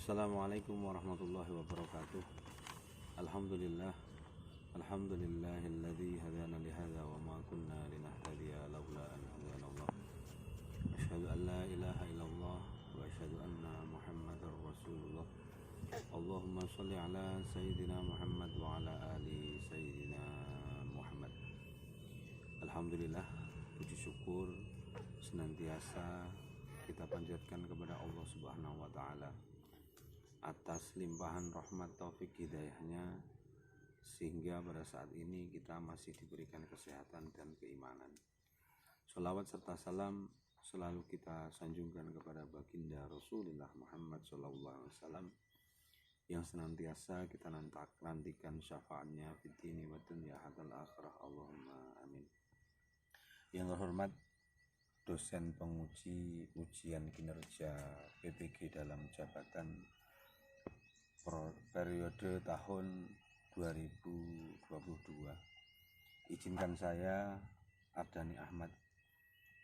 Assalamualaikum warahmatullahi wabarakatuh. Alhamdulillah. Alhamdulillahilladzi hadana lihadza wa ma kunna linahtadiya laula an hadana Allah. Asyhadu an la ilaha illallah wa asyhadu anna Muhammadar Rasulullah. Allahumma shalli ala sayyidina Muhammad wa ala ali sayyidina Muhammad. Alhamdulillah, puji syukur senantiasa kita panjatkan kepada Allah Subhanahu wa taala atas limpahan rahmat taufik hidayahnya, sehingga pada saat ini kita masih diberikan kesehatan dan keimanan. Sholawat serta salam selalu kita sanjungkan kepada baginda Rasulullah Muhammad SAW yang senantiasa kita nantikan syafaatnya fid dini wa dunya hatal akhirah. Allahumma amin. Yang terhormat dosen penguji ujian kinerja PPG dalam jabatan periode tahun 2022. Izinkan saya, Ardani Ahmad,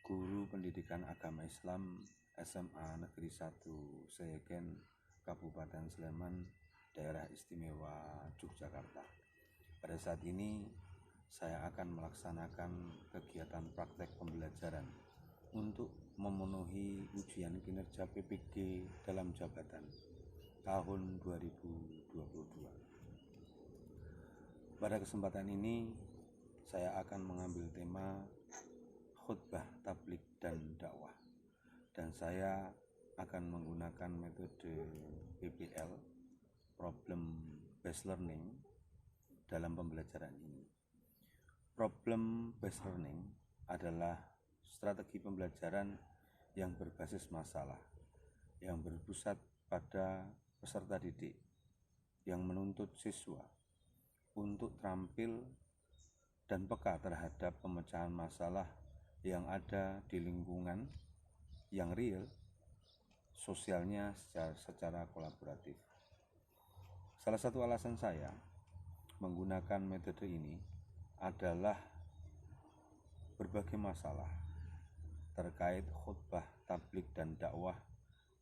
guru pendidikan agama Islam SMA Negeri 1 Seyegen, Kabupaten Sleman, Daerah Istimewa Yogyakarta. Pada saat ini saya akan melaksanakan kegiatan praktek pembelajaran untuk memenuhi ujian kinerja PPG dalam jabatan tahun 2022. Pada kesempatan ini saya akan mengambil tema khutbah tabligh dan dakwah, dan saya akan menggunakan metode PBL, problem based learning, dalam pembelajaran ini. Problem based learning adalah strategi pembelajaran yang berbasis masalah, yang berpusat pada peserta didik, yang menuntut siswa untuk terampil dan peka terhadap pemecahan masalah yang ada di lingkungan yang real, sosialnya secara kolaboratif. Salah satu alasan saya menggunakan metode ini adalah berbagai masalah terkait khutbah, tabligh, dan dakwah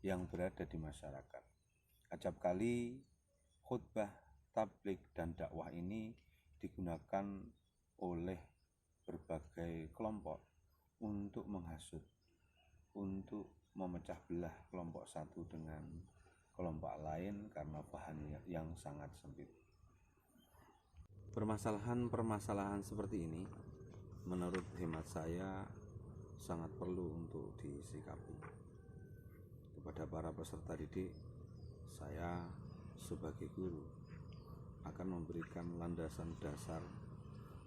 yang berada di masyarakat. Acap kali khutbah, tabligh, dan dakwah ini digunakan oleh berbagai kelompok untuk menghasut, untuk memecah belah kelompok satu dengan kelompok lain karena bahan yang sangat sempit. Permasalahan seperti ini menurut hemat saya sangat perlu untuk disikapi. Kepada para peserta didik, saya sebagai guru akan memberikan landasan dasar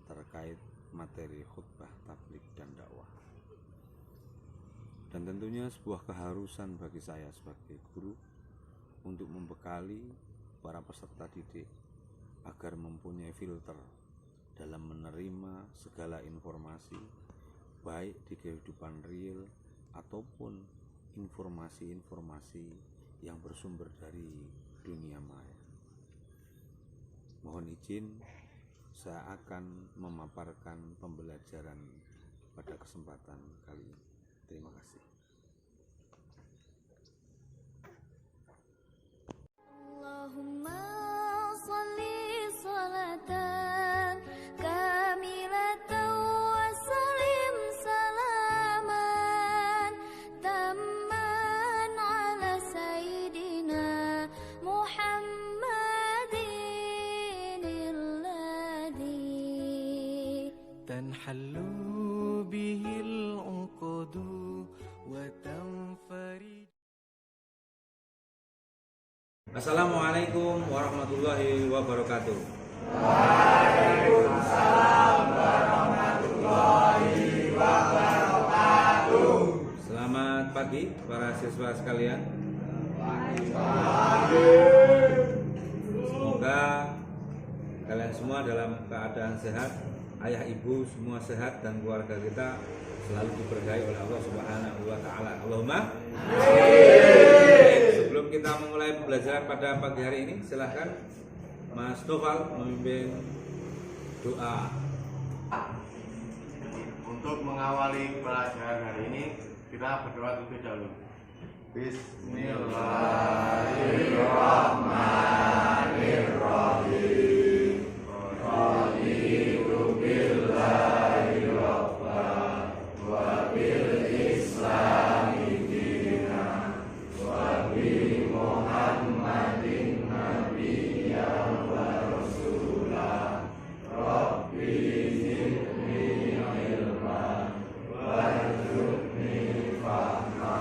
terkait materi khutbah, tabligh, dan dakwah. Dan tentunya sebuah keharusan bagi saya sebagai guru untuk membekali para peserta didik agar mempunyai filter dalam menerima segala informasi, baik di kehidupan real ataupun informasi-informasi yang bersumber dari dunia maya. Mohon izin, saya akan memaparkan pembelajaran pada kesempatan kali ini. Terima kasih. Allahumma sholli sholatan kamilatan wa salim salaman tamman ala sayyidina Muhammadin alladhi tanhallu bihil uqdu wa tanfarid. Assalamualaikum warahmatullahi wabarakatuh. Waalaikumsalam warahmatullahi wabarakatuh. Selamat pagi para siswa sekalian. Semoga kalian semua dalam keadaan sehat, ayah ibu semua sehat, dan keluarga kita selalu diberkahi oleh Allah Subhanahu wa taala. Allahumma amin. Sebelum kita memulai pembelajaran pada pagi hari ini, silahkan Mas Noval memimpin doa. Untuk mengawali pelajaran hari ini, kita berdoa terlebih dahulu. Bismillahirrahmanirrahim. Raditu billahi rabban wa bil islami dinan wa bi Muhammadin nabiyyan wa rasulan. Rabbi zidni ilman warzuqni fahma.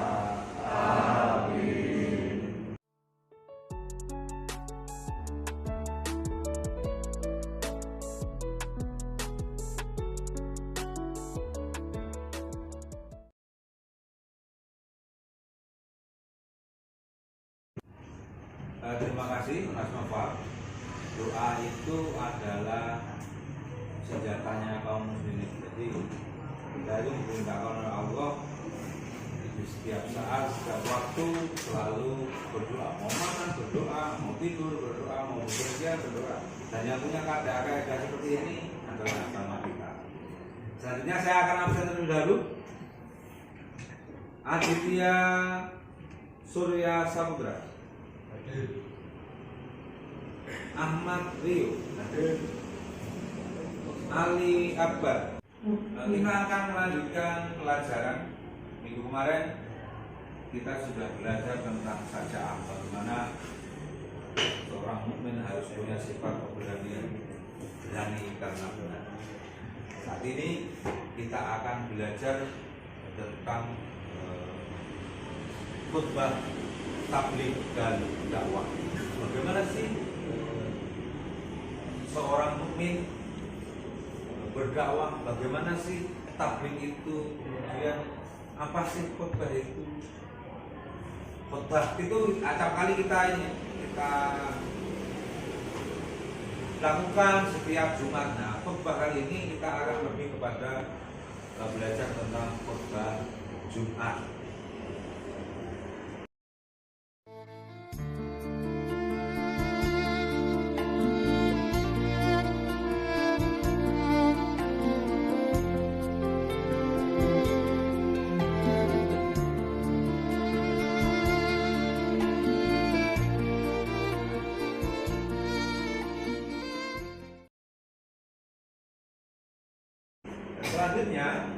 Amin. Terima kasih Mas Nova. Doa itu adalah senjatanya kaum muslimin. Jadi kita itu diperintahkan oleh Allah di setiap saat, setiap waktu selalu berdoa. Mau makan berdoa, mau tidur berdoa, mau bekerja berdoa. Dan yang punya keadaan seperti ini adalah agama kita. Selanjutnya saya akan absen terlebih dahulu. Aditya Surya Samudra, Ahmad Rio, Ali Akbar. Kita akan melanjutkan pelajaran. Minggu kemarin kita sudah belajar tentang saja'ah, bagaimana seorang mukmin harus punya sifat keberanian, berani karena benar. Saat ini kita akan belajar tentang khutbah tabligh dan dakwah. Bagaimana sih seorang mukmin berdakwah? Bagaimana sih tabligh itu? Kemudian apa sih khutbah itu? Khutbah itu acap kali kita lakukan setiap Jumat. Nah, khutbah kali ini kita akan lebih kepada belajar tentang khutbah Jumat. Selanjutnya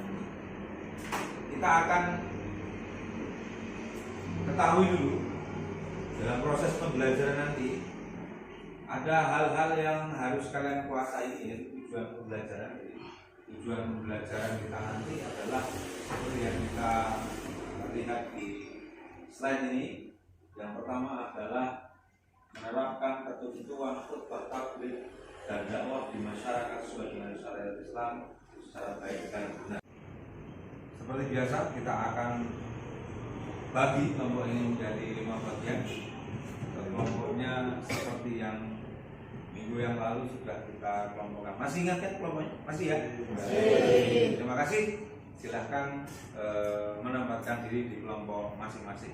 kita akan ketahui dulu dalam proses pembelajaran nanti ada hal-hal yang harus kalian kuasai, yaitu tujuan pembelajaran. Tujuan pembelajaran kita nanti adalah seperti yang kita lihat di slide ini. Yang pertama adalah menerapkan ketentuan khutbah tabligh dan dakwah di masyarakat sesuai dengan syariat Islam secara baik dan benar. Seperti biasa kita akan bagi kelompok ini menjadi 5 bagian. Kelompoknya seperti yang minggu yang lalu sudah kita kelompokkan. Masih ingat kan kelompoknya? Masih ya? Masih. Terima kasih. Silahkan menempatkan diri di kelompok masing-masing.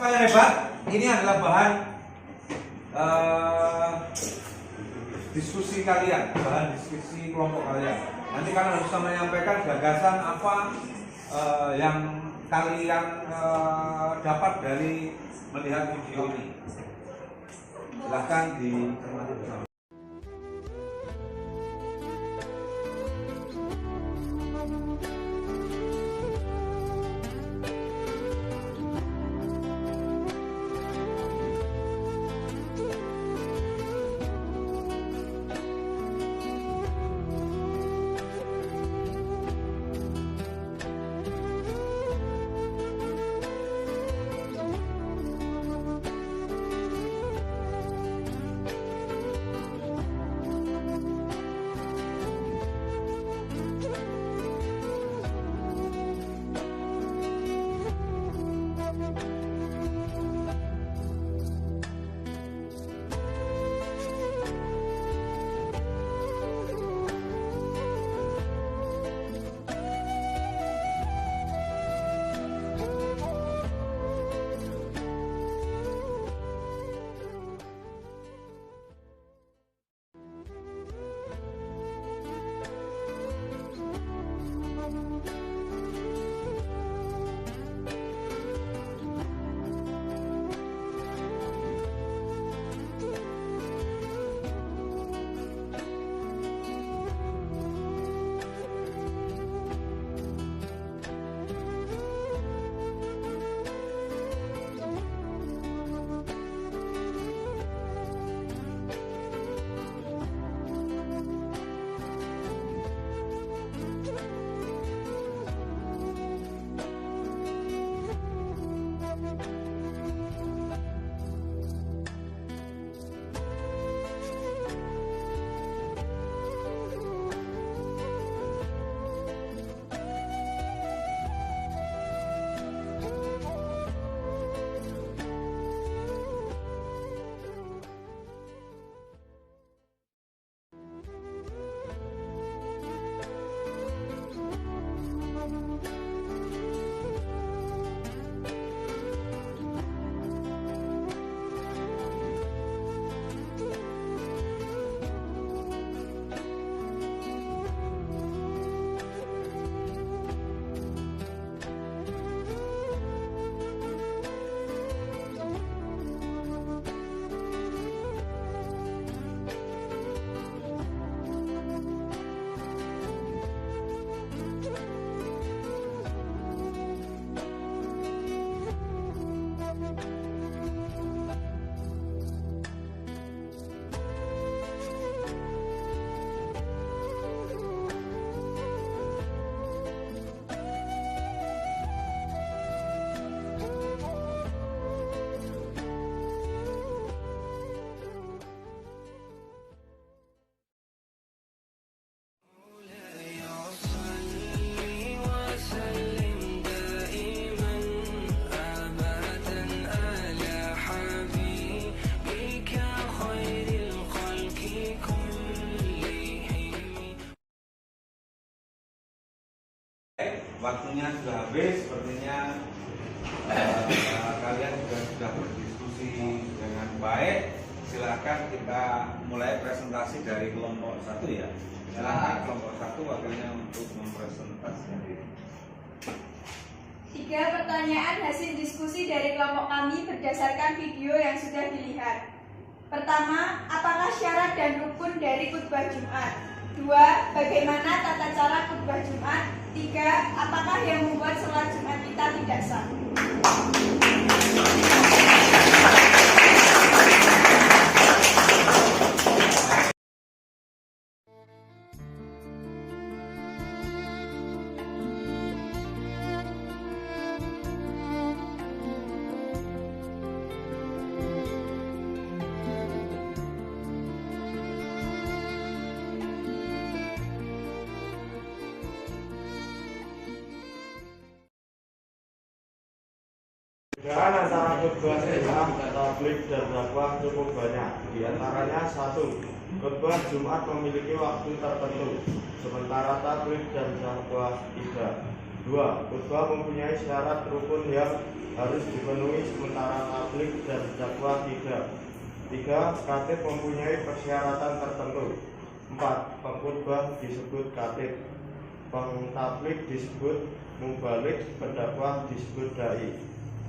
Yang hebat, ini adalah bahan diskusi kalian, bahan diskusi kelompok kalian. Nanti kalian harus menyampaikan gagasan apa yang kalian dapat dari melihat video ini. Silahkan dicermati bersama. waktunya sudah habis. Sepertinya kalian juga sudah berdiskusi dengan baik. Silakan kita mulai presentasi dari kelompok 1 ya. Silakan kelompok 1 wakilnya untuk mempresentasikan diri. 3 pertanyaan hasil diskusi dari kelompok kami berdasarkan video yang sudah dilihat. Pertama, apakah syarat dan rukun dari khutbah Jumat? 2. Bagaimana tata cara khutbah Jumat? 3. Apakah yang membuat sholat Jumat kita tidak sah? Perbedaan antara khutbah Jumat, tabligh dan dakwah cukup banyak. Di antaranya 1. Khutbah Jumat memiliki waktu tertentu, sementara tabligh dan dakwah tidak. 2. Khutbah mempunyai syarat rukun yang harus dipenuhi, sementara tabligh dan dakwah tidak. 3. Khatib mempunyai persyaratan tertentu. 4. Pengkhutbah disebut khatib, pengtabligh disebut mubalik, pendakwah disebut dai.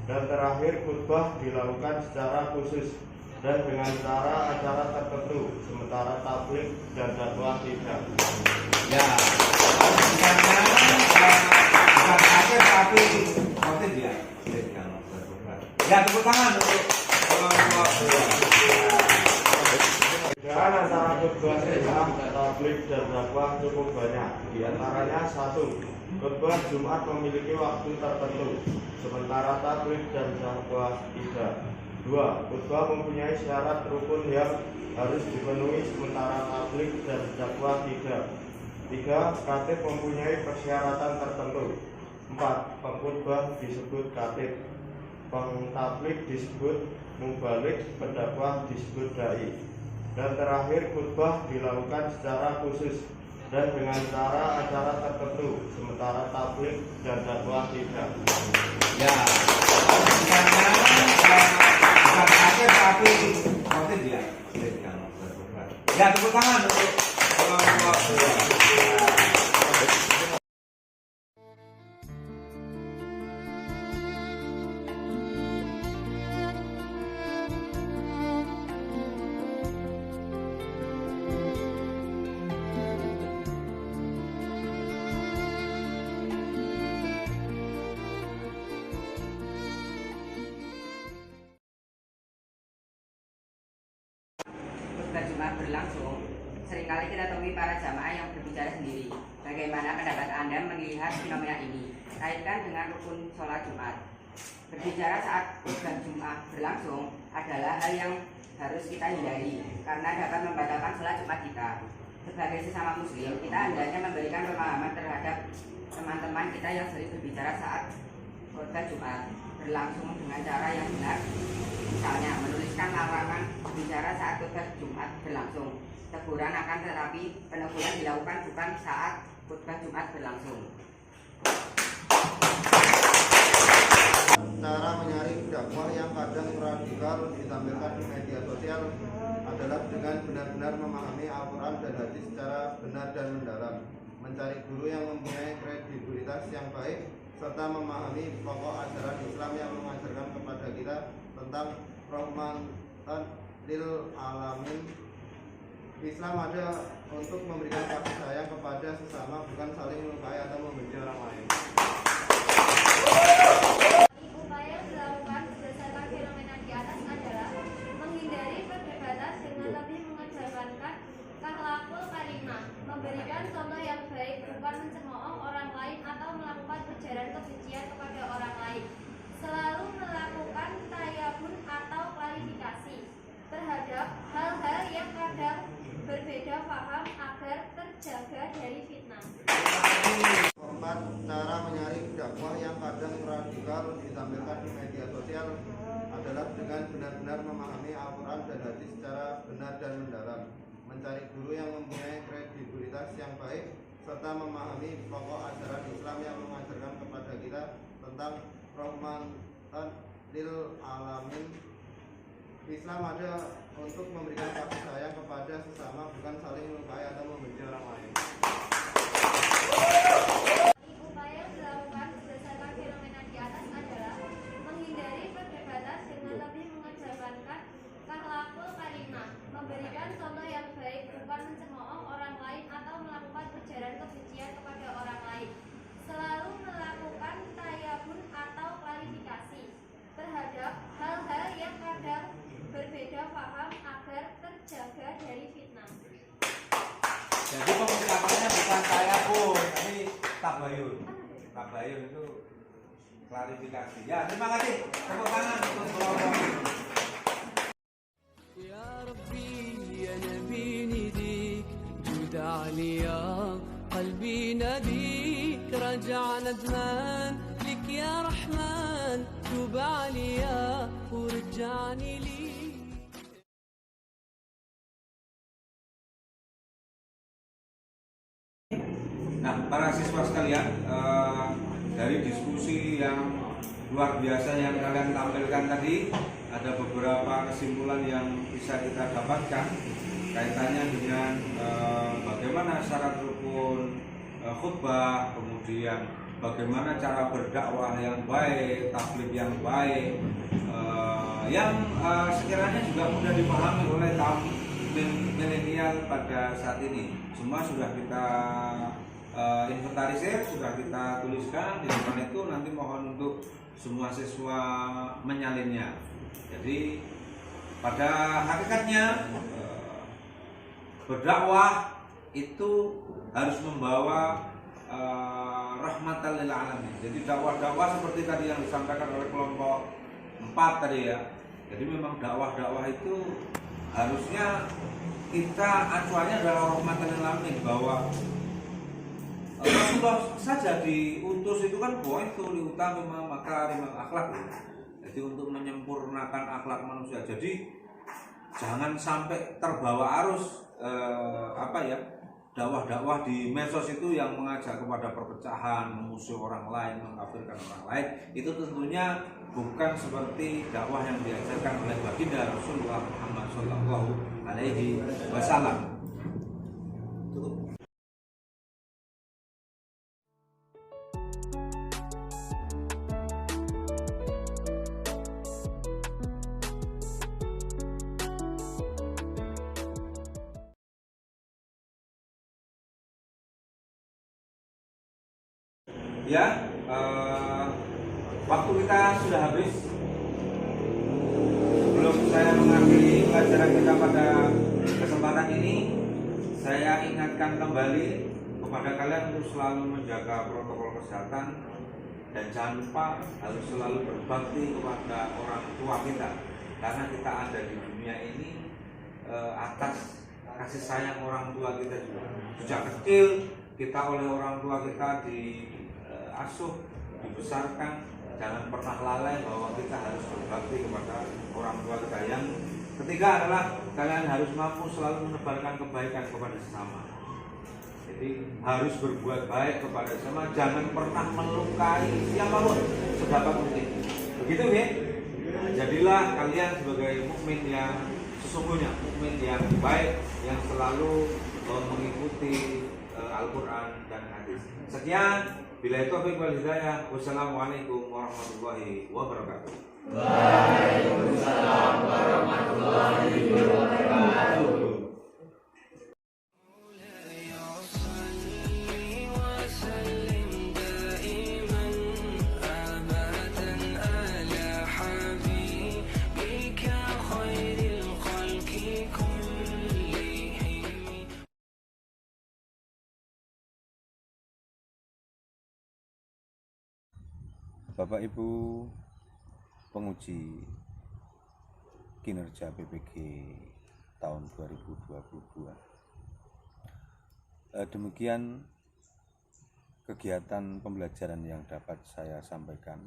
Dan terakhir, khutbah dilakukan secara khusus dan dengan cara acara tertentu, sementara tabligh dan dakwah tidak. Ya, misalnya bukan akhir tapi motif ya. Ya, tepuk tangan untuk kelompok 2. Perbedaan antara khutbah Jumat, tabligh dan dakwah cukup banyak. Di antaranya 1. Khutbah Jumat memiliki waktu tertentu, sementara tabligh dan dakwah tidak. 2. Khutbah mempunyai syarat rukun yang harus dipenuhi, sementara tabligh dan dakwah tidak. 3. Khatib mempunyai persyaratan tertentu. 4. Pengkhutbah disebut khatib, pengtabligh disebut mubalik, pendakwah disebut dai. Dan terakhir, khutbah dilakukan secara khusus dan dengan cara acara tertentu, sementara tabligh dan dakwah tidak. Ya, misalnya bukan akhir tapi motif ya. Ya, tepuk tangan untuk kelompok 2. Khutbah Jumat berlangsung, seringkali kita temui para jamaah yang berbicara sendiri. Bagaimana pendapat Anda melihat fenomena ini? Kaitkan dengan rukun sholat Jumat. Berbicara saat khutbah Jumat berlangsung adalah hal yang harus kita hindari karena dapat membatalkan sholat Jumat kita. Sebagai sesama muslim, kita hendaknya memberikan pemahaman terhadap teman-teman kita yang sering berbicara saat khutbah Jumat berlangsung dengan cara yang benar. Misalnya, menuliskan larangan berbicara saat khutbah Jumat berlangsung. Teguran akan tetapi peneguran dilakukan bukan saat khutbah Jumat berlangsung. Cara menyaring dakwah yang kadang radikal ditampilkan di media sosial adalah dengan benar-benar memahami Al-Quran dan hadis secara benar dan mendalam, mencari guru yang mempunyai kredibilitas yang baik, serta memahami pokok ajaran Islam yang mengajarkan kepada kita tentang rahmatan lil alamin. Islam ada untuk memberikan kasih sayang kepada sesama, bukan saling melukai atau membenci orang lain. Upaya yang dilakukan berdasarkan fenomena di atas adalah menghindari perdebatan dengan lebih mengedepankan akhlakul karimah, memberikan contoh yang baik, bukan mencemooh orang lain atau melakukan ujaran kebencian kepada orang lain. Selalu melakukan tayabun atau klarifikasi terhadap hal-hal yang kadang berbeda paham agar terjaga dari fitnah. 4. Cara menyaring dakwah yang kadang radikal ditampilkan di media sosial adalah dengan benar-benar memahami Al-Quran dan hadis secara benar dan mendalam, mencari guru yang mempunyai kredibilitas yang baik, serta memahami pokok ajaran Islam yang mengajarkan kepada kita tentang rahmatan lil alamin. Islam ada untuk memberikan kasih sayang kepada sesama, bukan saling melukai atau membenci orang lain. Upaya yang dilakukan berdasarkan fenomena di atas adalah menghindari perdebatan dengan lebih mengedepankan akhlakul karimah, memberikan contoh yang baik, bukan mencemooh orang lain atau melakukan ujaran kebencian kepada orang lain, selalu melakukan tayabun atau klarifikasi terhadap hal-hal yang kadang berbeda paham agar terjaga dari fitnah. Jadi pengungkapannya bukan saya pun, tapi tabayun. Tabayun itu klarifikasi. Ya, terima kasih. Tepuk tangan untuk kelompok. يا ربي يا نبي نديك جود عليا قلبي ناديك رجع ندمان لك يا رحمن توب عليا ورجعني ليك. Nah, para siswa sekalian, dari diskusi yang luar biasa yang kalian tampilkan tadi, ada beberapa kesimpulan yang bisa kita dapatkan kaitannya dengan bagaimana syarat rukun khutbah, kemudian bagaimana cara berdakwah yang baik, tabligh yang baik, yang sekiranya juga mudah dipahami oleh kaum milenial pada saat ini. Semua sudah kita inventarisir, sudah kita tuliskan. Di depan itu nanti mohon untuk semua siswa menyalinnya. Jadi pada hakikatnya berdakwah itu harus membawa rahmatan lil alamin. Jadi dakwah-dakwah seperti tadi yang disampaikan oleh kelompok 4 tadi ya. Jadi memang dakwah-dakwah itu harusnya kita acuannya adalah rahmatan lil alamin, bahwa Rasulullah saja diutus itu kan itu liutami makarimul akhlak. Jadi untuk menyempurnakan akhlak manusia. Jadi jangan sampai terbawa arus dakwah-dakwah di medsos itu yang mengajak kepada perpecahan, memusuhi orang lain, mengkafirkan orang lain. Itu tentunya bukan seperti dakwah yang diajarkan oleh baginda Rasulullah Muhammad Shallallahu Alaihi Wasallam. Ya, waktu kita sudah habis. Sebelum saya mengakhiri pelajaran kita pada kesempatan ini, saya ingatkan kembali kepada kalian untuk selalu menjaga protokol kesehatan dan jangan lupa harus selalu berbakti kepada orang tua kita, karena kita ada di dunia ini atas kasih sayang orang tua kita juga. Sejak kecil kita oleh orang tua kita asuh, dibesarkan, jangan pernah lalai bahwa kita harus berbakti kepada orang tua kita. Yang ketiga adalah kalian harus mampu selalu menebarkan kebaikan kepada sesama. Jadi harus berbuat baik kepada sesama, jangan pernah melukai siapapun sedapat mungkin. Begitu ya? Jadilah kalian sebagai mukmin yang sesungguhnya, mukmin yang baik, yang selalu mengikuti Al-Quran dan hadis. Sekian. Bila itu wal hidayah. Wassalamualaikum warahmatullahi wabarakatuh. Waalaikumsalam warahmatullahi wabarakatuh. Bapak Ibu penguji kinerja PPG tahun 2022. Demikian kegiatan pembelajaran yang dapat saya sampaikan.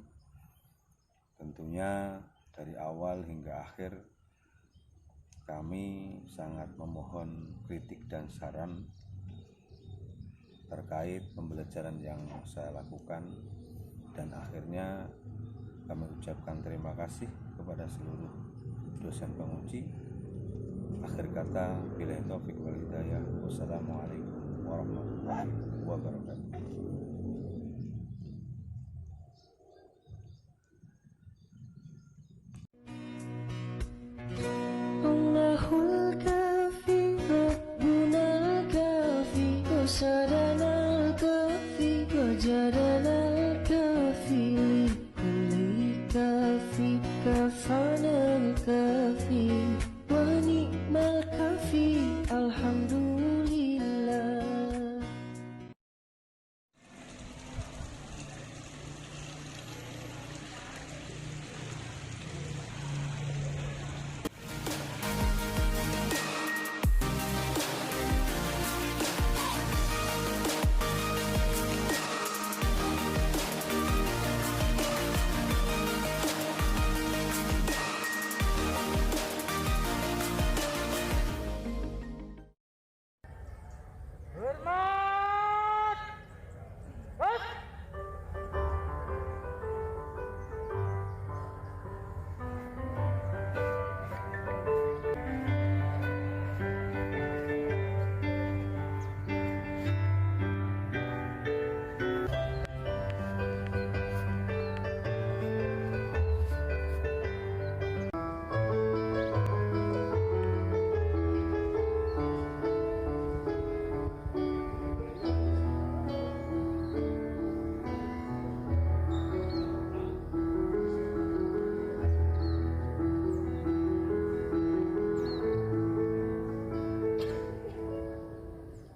Tentunya dari awal hingga akhir kami sangat memohon kritik dan saran terkait pembelajaran yang saya lakukan, dan akhirnya kami ucapkan terima kasih kepada seluruh dosen penguji. Akhir kata, billahi taufik wal hidayah. Wassalamualaikum warahmatullahi wabarakatuh. Allahul kafi, Rabbuna kafi, Sadana kafi, Wajadana kafi, Kulli kafi, Kafana kafi, Wa ni'mal kafi, Alhamdulillah.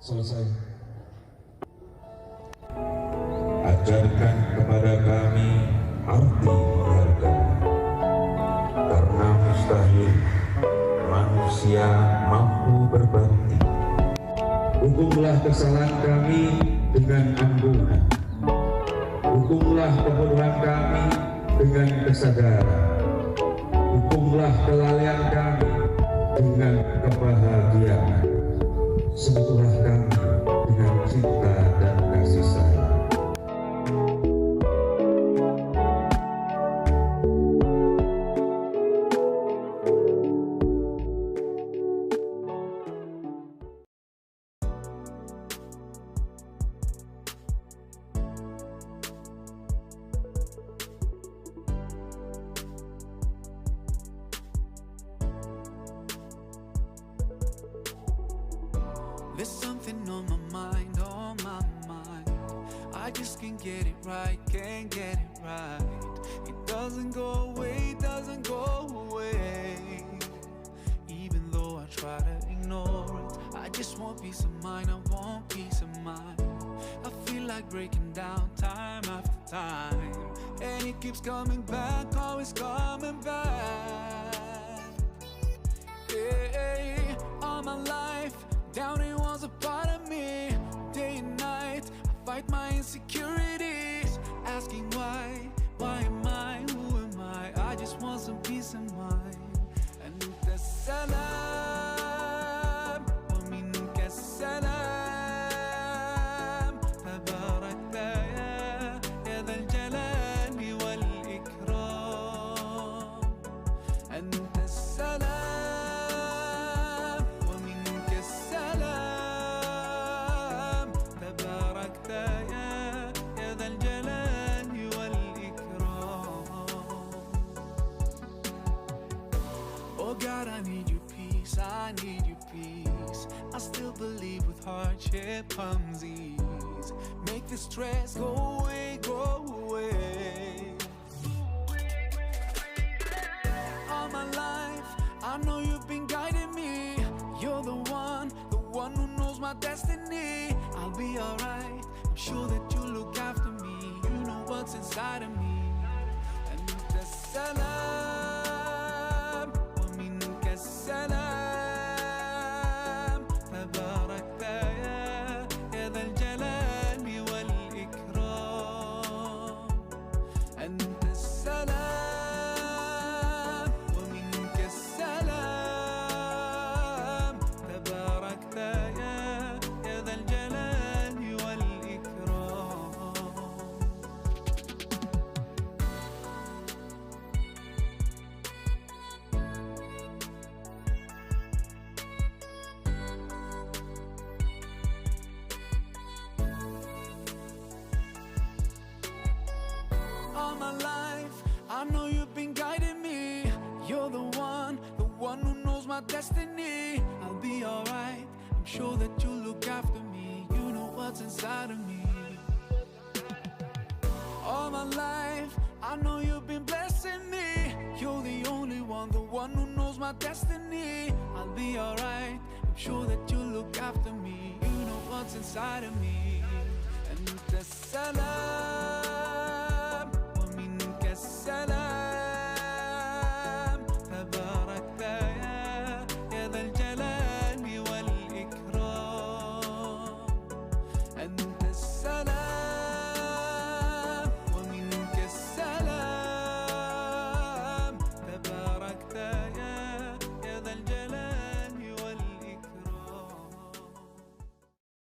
Selesai. Ajarkan kepada kami arti harga, karena mustahil manusia mampu berbakti. Hukumlah kesalahan kami dengan ampunan, hukumlah kebodohan kami dengan kesadaran, hukumlah kelalaian kami dengan kebahagiaan. Sentuhlah kami dengan cinta dan kasih sayang. There's something on my mind, I just can't get it right, can't get it right. It doesn't go away, doesn't go away. Even though I try to ignore it, I just want peace of mind, I want peace of mind. I feel like breaking down time after time, and it keeps coming back, always coming back. Hey, all my life, doubting was a part of me. Day and night, I fight my insecurities, asking why am I, who am I just want some peace of mind. And the salam, wa minka salam, tabarakta ya dhal jalali wal ikram. And the salam, God, I need your peace, I need your peace. I still believe with hardship comes ease. Make the stress go away, go away. All my life, I know you've been guiding me. You're the one who knows my destiny. I'll be alright, I'm sure that you look after me. You know what's inside of me. And the salam, السلام تباركت يا ذا الجلال والإكرام. أنت السلام ومنك السلام تباركت يا ذا الجلال والإكرام. my life, I know you've been guiding me. You're the one who knows my destiny. I'll be alright, I'm sure that you'll look after me. You know what's inside of me. All my life, I know you've been blessing me. You're the only one who knows my destiny. I'll be alright, I'm sure that you'll look after me. You know what's inside of me. And the salam